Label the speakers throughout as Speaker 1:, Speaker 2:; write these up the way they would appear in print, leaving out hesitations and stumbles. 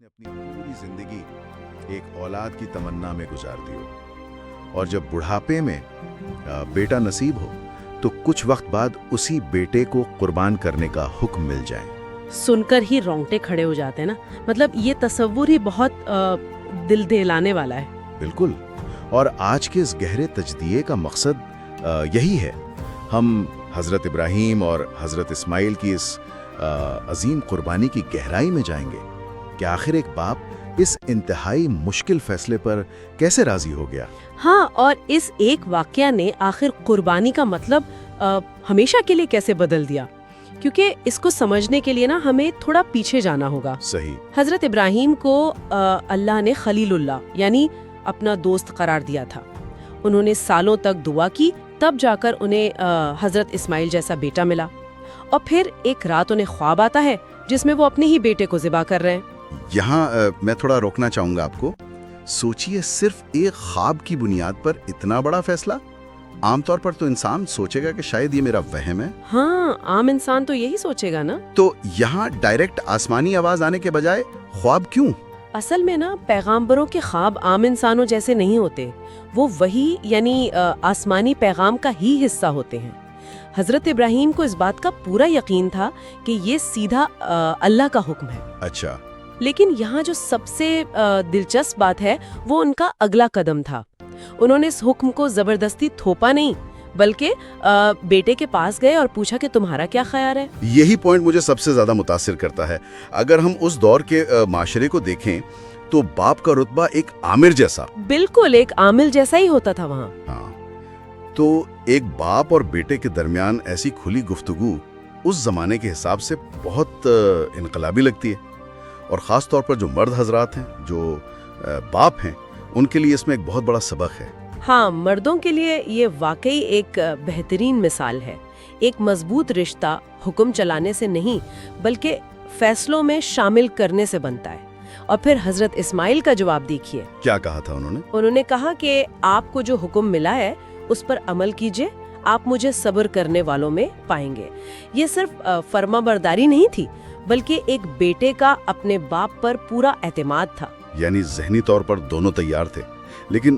Speaker 1: نے اپنی پوری زندگی ایک اولاد کی تمنا میں گزار دی ہو اور جب بڑھاپے میں بیٹا نصیب ہو تو کچھ وقت بعد اسی بیٹے کو قربان کرنے کا حکم مل جائے۔
Speaker 2: سن کر ہی رونگٹے کھڑے ہو جاتے ہیں نا، مطلب یہ تصور ہی بہت دل دہلانے والا ہے۔
Speaker 1: بالکل، اور آج کے اس گہرے تجزیے کا مقصد یہی ہے۔ ہم حضرت ابراہیم اور حضرت اسماعیل کی اس عظیم قربانی کی گہرائی میں جائیں گے کہ آخر ایک باپ اس انتہائی مشکل فیصلے پر کیسے راضی ہو گیا۔
Speaker 2: ہاں، اور اس ایک واقعہ نے آخر قربانی کا مطلب ہمیشہ کے لیے کیسے بدل دیا، کیونکہ اس کو سمجھنے کے لیے نا ہمیں تھوڑا پیچھے جانا ہوگا۔
Speaker 1: صحیح۔
Speaker 2: حضرت ابراہیم کو اللہ نے خلیل اللہ یعنی اپنا دوست قرار دیا تھا۔ انہوں نے سالوں تک دعا کی، تب جا کر انہیں حضرت اسماعیل جیسا بیٹا ملا، اور پھر ایک رات انہیں خواب آتا ہے جس میں وہ اپنے ہی بیٹے کو ذبح کر رہے ہیں۔
Speaker 1: یہاں میں تھوڑا روکنا چاہوں گا آپ کو۔ سوچئے، صرف ایک خواب کی بنیاد پر اتنا بڑا فیصلہ؟ عام طور پر تو انسان سوچے گا کہ شاید یہ میرا وہم ہے۔
Speaker 2: ہاں، عام انسان تو یہی سوچے گا نا۔
Speaker 1: تو یہاں ڈائریکٹ آسمانی آواز آنے کے بجائے خواب کیوں؟
Speaker 2: اصل میں نا پیغامبروں کے خواب عام انسانوں جیسے نہیں ہوتے، وہ وحی یعنی آسمانی پیغام کا ہی حصہ ہوتے ہیں۔ حضرت ابراہیم کو اس بات کا پورا یقین تھا کہ یہ سیدھا اللہ کا حکم ہے۔
Speaker 1: اچھا۔
Speaker 2: لیکن یہاں جو سب سے دلچسپ بات ہے وہ ان کا اگلا قدم تھا۔ انہوں نے اس حکم کو زبردستی تھوپا نہیں، بلکہ بیٹے کے پاس گئے اور پوچھا کہ تمہارا کیا خیال ہے۔
Speaker 1: یہی پوائنٹ مجھے سب سے زیادہ متاثر کرتا ہے۔ اگر ہم اس دور کے معاشرے کو دیکھیں تو باپ کا رتبہ ایک عامر جیسا،
Speaker 2: بالکل ایک عامل جیسا ہی ہوتا تھا وہاں۔
Speaker 1: ہاں، تو ایک باپ اور بیٹے کے درمیان ایسی کھلی گفتگو اس زمانے کے حساب سے بہت انقلابی لگتی ہے، اور خاص طور پر جو مرد حضرات ہیں، جو باپ ہیں، ان کے لیے اس میں ایک بہت بڑا سبق ہے۔
Speaker 2: ہاں، مردوں کے لیے یہ واقعی ایک بہترین مثال ہے۔ ایک مضبوط رشتہ حکم چلانے سے نہیں بلکہ فیصلوں میں شامل کرنے سے بنتا ہے۔ اور پھر حضرت اسماعیل کا جواب دیکھیے۔
Speaker 1: کیا کہا تھا انہوں نے؟
Speaker 2: انہوں نے کہا کہ آپ کو جو حکم ملا ہے اس پر عمل کیجئے، آپ مجھے صبر کرنے والوں میں پائیں گے۔ یہ صرف فرما برداری نہیں تھی بلکہ ایک بیٹے کا اپنے باپ پر پورا اعتماد تھا۔
Speaker 1: یعنی ذہنی طور پر دونوں تیار تھے، لیکن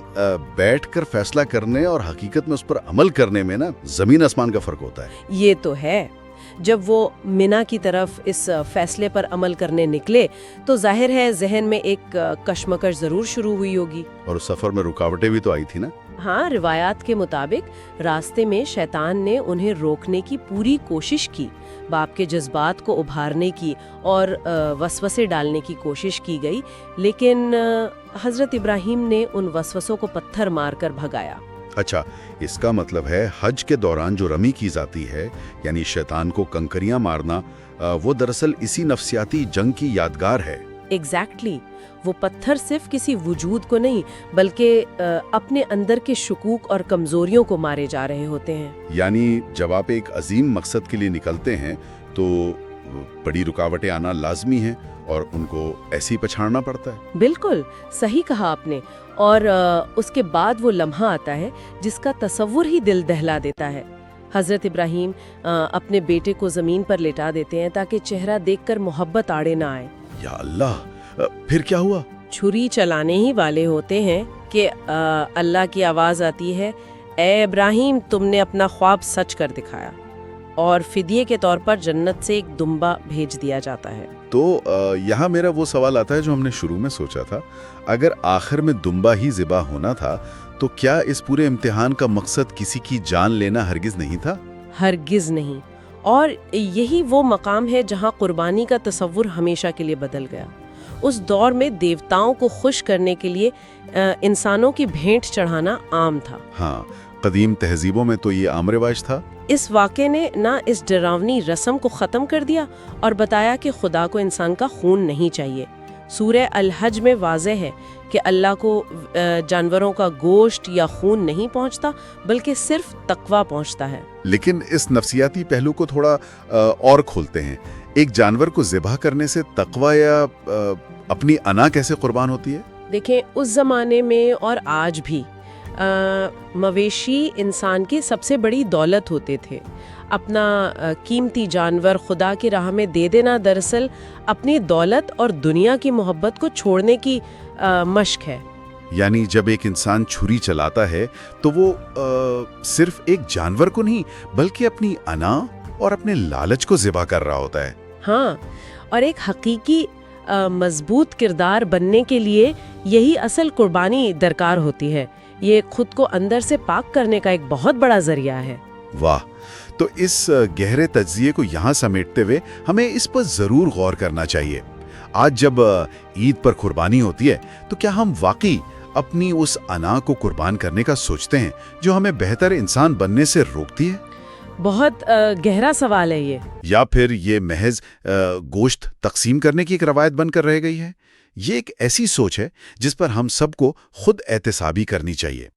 Speaker 1: بیٹھ کر فیصلہ کرنے اور حقیقت میں اس پر عمل کرنے میں نا زمین آسمان کا فرق ہوتا ہے۔
Speaker 2: یہ تو ہے۔ جب وہ منا کی طرف اس فیصلے پر عمل کرنے نکلے تو ظاہر ہے ذہن میں ایک کشمکش ضرور شروع ہوئی ہوگی۔
Speaker 1: اور اس سفر میں رکاوٹیں بھی تو آئی تھی نا۔
Speaker 2: ہاں، روایات کے مطابق راستے میں شیطان نے انہیں روکنے کی پوری کوشش کی، باپ کے جذبات کو ابھارنے کی اور وسوسے ڈالنے کی کوشش کی گئی، لیکن حضرت ابراہیم نے ان وسوسوں کو پتھر مار کر بھگایا۔ اچھا،
Speaker 1: اس کا مطلب ہے حج کے دوران جو رمی کی جاتی ہے، یعنی شیطان کو کنکریاں مارنا، وہ دراصل اسی نفسیاتی جنگ کی یادگار ہے۔
Speaker 2: ایگزیکٹلی، وہ پتھر صرف کسی وجود کو نہیں بلکہ اپنے اندر کے شکوک اور کمزوریوں کو مارے جا رہے ہوتے ہیں۔
Speaker 1: یعنی جب آپ ایک عظیم مقصد کے لیے نکلتے ہیں تو بڑی رکاوٹیں آنا لازمی ہیں اور ان کو ایسے ہی پچھاڑنا پڑتا ہے۔
Speaker 2: بالکل صحیح کہا آپ نے، اور اس کے بعد وہ لمحہ آتا ہے جس کا تصور ہی دل دہلا دیتا ہے۔ حضرت ابراہیم اپنے بیٹے کو زمین پر لٹا دیتے ہیں تاکہ چہرہ دیکھ کر محبت آڑے نہ آئے۔
Speaker 1: یا اللہ، پھر کیا ہوا؟
Speaker 2: چھری چلانے ہی والے ہوتے ہیں کہ اللہ کی آواز آتی ہے، اے ابراہیم، تم نے اپنا خواب سچ کر دکھایا، اور فدیے کے طور پر جنت سے ایک دمبا بھیج دیا جاتا ہے۔
Speaker 1: تو یہاں میرا وہ سوال آتا ہے جو ہم نے شروع میں سوچا تھا، اگر آخر میں دمبا ہی ذبح ہونا تھا تو کیا اس پورے امتحان کا مقصد کسی کی جان لینا ہرگز نہیں تھا؟
Speaker 2: ہرگز نہیں، اور یہی وہ مقام ہے جہاں قربانی کا تصور ہمیشہ کے لیے بدل گیا۔ اس دور میں دیوتاؤں کو خوش کرنے کے لیے انسانوں کی بھینٹ چڑھانا عام تھا۔
Speaker 1: ہاں، قدیم تہذیبوں میں تو یہ عام رواج تھا۔
Speaker 2: اس واقعے نے نہ اس ڈراؤنی رسم کو ختم کر دیا اور بتایا کہ خدا کو انسان کا خون نہیں چاہیے۔ سورہ الحج میں واضح ہے کہ اللہ کو جانوروں کا گوشت یا خون نہیں پہنچتا بلکہ صرف تقویٰ پہنچتا ہے۔
Speaker 1: لیکن اس نفسیاتی پہلو کو تھوڑا اور کھولتے ہیں۔ ایک جانور کو ذبح کرنے سے تقویٰ یا اپنی انا کیسے قربان ہوتی ہے؟
Speaker 2: دیکھیں، اس زمانے میں اور آج بھی مویشی انسان کی سب سے بڑی دولت ہوتے تھے۔ اپنا قیمتی جانور خدا کی راہ میں دے دینا دراصل اپنی دولت اور دنیا کی محبت کو چھوڑنے کی مشق ہے۔
Speaker 1: یعنی جب ایک انسان چھری چلاتا ہے تو وہ صرف ایک جانور کو نہیں بلکہ اپنی انا اور اپنے لالچ کو ذبح کر رہا ہوتا ہے۔
Speaker 2: ہاں، اور ایک حقیقی مضبوط کردار بننے کے لیے یہی اصل قربانی درکار ہوتی ہے۔ یہ خود کو اندر سے پاک کرنے کا ایک بہت بڑا ذریعہ ہے۔
Speaker 1: واہ! تو اس گہرے تجزیے کو یہاں سمیٹتے ہوئے ہمیں اس پر ضرور غور کرنا چاہیے۔ آج جب عید پر قربانی ہوتی ہے تو کیا ہم واقعی اپنی اس انا کو قربان کرنے کا سوچتے ہیں جو ہمیں بہتر انسان بننے سے روکتی ہے؟
Speaker 2: بہت گہرا سوال ہے یہ۔
Speaker 1: یا پھر یہ محض گوشت تقسیم کرنے کی ایک روایت بن کر رہ گئی ہے؟ یہ ایک ایسی سوچ ہے جس پر ہم سب کو خود احتسابی کرنی چاہیے۔